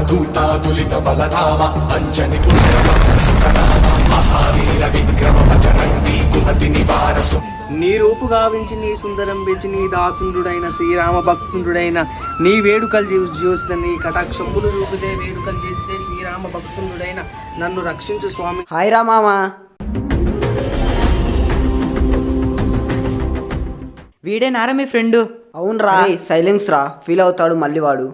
దూతాదులిత బలధామ అంజని పుత్రసుతనామ మహావీర విక్రమ బజరంగి కుమతి నివారసు. నీ రూపు గావించి నీ సుందరం పెంచి నీ దాసుండుడైన శ్రీరామ భక్తుండుడైన నీ వేడుకలు చూస్తే నీ కటాక్షంబులు రూపుదే వేడుకలు చేస్తే శ్రీరామ భక్తుండుడైన నన్ను రక్షించు స్వామి. హాయ్ రా మామా. వీడేనారా మీ ఫ్రెండ్? అవునరా, సైలెన్స్ రా, ఫీల్ అవుతాడు మళ్ళీ వాడు.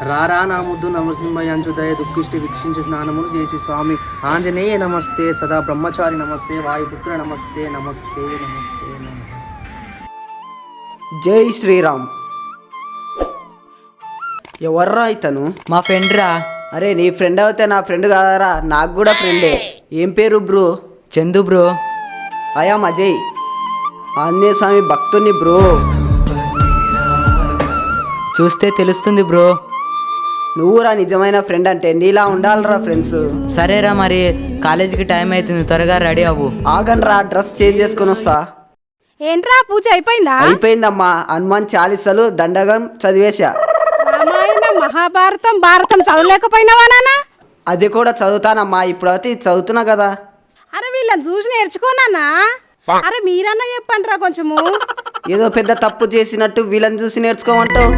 రారా నా ముద్దు నమసింహయ్య అంచుదయ దుఃఖిష్టి వీక్షించి స్నానములు చేసి స్వామి ఆంజనేయ నమస్తే సదా బ్రహ్మచారి నమస్తే వాయుపుత్ర నమస్తే నమస్తే నమస్తే. జై శ్రీరామ్. ఎవర్రా ఇతను? మా ఫ్రెండ్ రా. అరే నీ ఫ్రెండ్ అయితే నా ఫ్రెండ్ కాదరా, నాకు కూడా ఫ్రెండే. ఏం పేరు bro? Chandu bro. I am Ajay, Anjaneya Swami భక్తుని బ్రో. చూస్తే తెలుస్తుంది బ్రో. నువ్వురా నిజమైన ఫ్రెండ్ అంటే, నీలా ఉండాలిరా ఫ్రెండ్స్. సరేరా, మరి కాలేజీకి టైం అవుతుంది, త్వరగా రెడీ అవ్వు. ఆగండ్రా, డ్రెస్ చేంజ్ చేసుకొని వస్తా. ఏంట్రా పూజ అయిపోయిందా? అయిపోయిందమ్మా. హనుమాన్ చాలీసాలు దండగం చదివేశా. రామాయణం మహాభారతం భారతం చదవలేకపోయినావా నాన్న? అది కూడా చదువుతానమ్మా, ఇప్పుడైతే చదువుతున్నా కదా. అరే వీళ్ళని చూసి నేర్చుకోనా? అరే మీరన్నా చెప్పండి రా కొంచెము. ఏదో పెద్ద తప్పు చేసినట్టు వీళ్ళని చూసి నేర్చుకోమంటావు.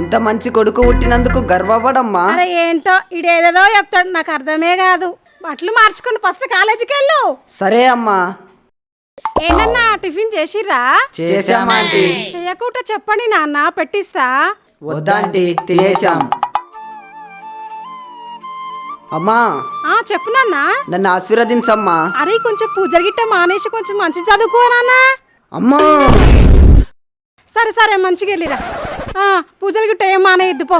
ఇంత మంచి కొడుకు పుట్టినందుకు గర్వపడమ్మా. అరే ఏంటో ఇడేదేదో చెప్తాడు, నాకు అర్థమే కాదు. బట్టలు మార్చుకుని ఫస్ట్ కాలేజీకి వెళ్ళు. సరే అమ్మా. ఏంటన్నా టిఫిన్ చేసిర్రా? చేసామా ఆంటీ. చెయ్యకుండా చెప్పండి నాన్న, పెట్టిస్తా. వద్దా ఆంటీ, తినేసాం. అమ్మా చెప్పు నాన్న. నన్ను ఆశీర్వదించమ్మా. అరే కొంచెం పూజ గిట్ట మానేసి కొంచెం మంచి చదువుకో నాన్న. అమ్మా సరే సరే మంచిగా వెళ్ళిరా. పూజలు గిట్ట ఏం మానేయద్దు పో.